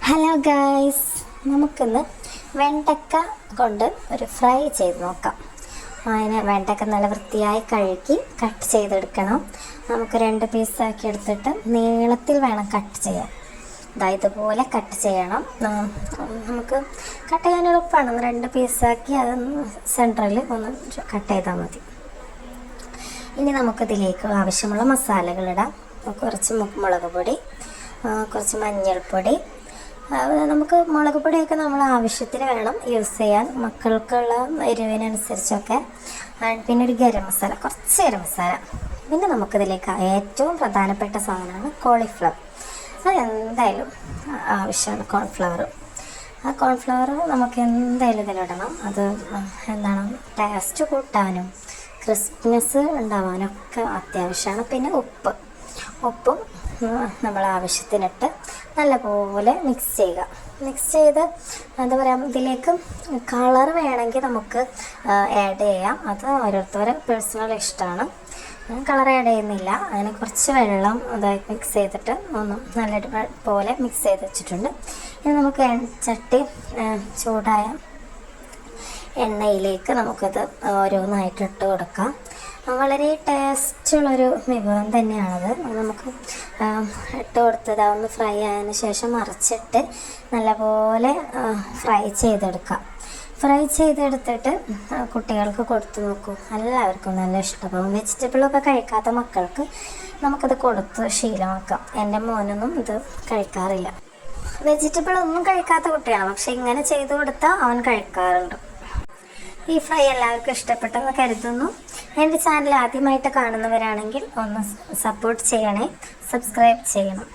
Hello guys, നമുക്കിന്ന് വെണ്ടക്ക കൊണ്ട് ഒരു ഫ്രൈ ചെയ്ത് നോക്കാം. അതിന് വെണ്ടക്ക നല്ല വൃത്തിയായി കഴുകി കട്ട് ചെയ്തെടുക്കണം. നമുക്ക് 2 പീസാക്കി എടുത്തിട്ട് നീളത്തിൽ വേണം കട്ട് ചെയ്യാൻ. ഇതുപോലെ കട്ട് ചെയ്യണം. നമുക്ക് കട്ട് ചെയ്യാൻ എളുപ്പമാണ്. 2 പീസാക്കി അത് സെൻറ്ററിൽ ഒന്ന് കട്ട് ചെയ്താൽ മതി. ഇനി നമുക്കിതിലേക്ക് ആവശ്യമുള്ള മസാലകളിടാം. കുറച്ച് മുളക് പൊടി, കുറച്ച് മഞ്ഞൾപ്പൊടി. നമുക്ക് മുളക് പൊടിയൊക്കെ നമ്മൾ ആവശ്യത്തിന് വേണം യൂസ് ചെയ്യാൻ, മക്കൾക്കുള്ള എരിവിനനുസരിച്ചൊക്കെ. പിന്നെ ഒരു ഗരം മസാല, കുറച്ച് ഗരം മസാല. പിന്നെ നമുക്കിതിലേക്ക് ഏറ്റവും പ്രധാനപ്പെട്ട സാധനമാണ് കോളിഫ്ലവർ. അത് എന്തായാലും ആവശ്യമാണ്. ആ കോൺഫ്ലവർ നമുക്ക് എന്തായാലും ഇതിലിടണം. അത് ടേസ്റ്റ് കൂട്ടാനും ക്രിസ്പിനെസ് ഉണ്ടാവാനൊക്കെ അത്യാവശ്യമാണ്. പിന്നെ ഉപ്പും നമ്മൾ ആവശ്യത്തിനിട്ട് നല്ലപോലെ മിക്സ് ചെയ്യുക. മിക്സ് ചെയ്ത് ഇതിലേക്ക് കളർ വേണമെങ്കിൽ നമുക്ക് ആഡ് ചെയ്യാം. അത് ഓരോരുത്തരുടെ പേഴ്സണൽ ഇഷ്ടമാണ്. കളർ ആഡ് ചെയ്യുന്നില്ല. അതിന് കുറച്ച് വെള്ളം മിക്സ് ചെയ്തിട്ട് നല്ല പോലെ മിക്സ് ചെയ്ത് വെച്ചിട്ടുണ്ട്. ഇനി നമുക്ക് ചട്ടി ചൂടായ എണ്ണയിലേക്ക് നമുക്കത് ഓരോന്നായിട്ട് ഇട്ട് കൊടുക്കാം. വളരെ ടേസ്റ്റുള്ളൊരു വിഭവം തന്നെയാണത്. നമുക്ക് ഇട്ട് കൊടുത്തത് ഒന്ന് ഫ്രൈ ആയതിന് ശേഷം മറിച്ചിട്ട് നല്ലപോലെ ഫ്രൈ ചെയ്തെടുക്കാം. ഫ്രൈ ചെയ്തെടുത്തിട്ട് കുട്ടികൾക്ക് കൊടുത്തു നോക്കൂ. എല്ലാവർക്കും നല്ല ഇഷ്ടമാകും. വെജിറ്റബിളൊക്കെ കഴിക്കാത്ത മക്കൾക്ക് നമുക്കത് കൊടുത്ത് ശീലമാക്കാം. എൻ്റെ മോനൊന്നും ഇത് കഴിക്കാറില്ല. വെജിറ്റബിൾ ഒന്നും കഴിക്കാത്ത കുട്ടിയാണ്, പക്ഷെ ഇങ്ങനെ ചെയ്തു കൊടുത്താൽ അവൻ കഴിക്കാറുണ്ട്. ഈ ഫ്രൈ എല്ലാവർക്കും ഇഷ്ടപ്പെട്ടെന്ന് കരുതുന്നു. എൻ്റെ ചാനൽ ആദ്യമായിട്ട് കാണുന്നവരാണെങ്കിൽ ഒന്ന് സപ്പോർട്ട് ചെയ്യണേ, സബ്സ്ക്രൈബ് ചെയ്യണം.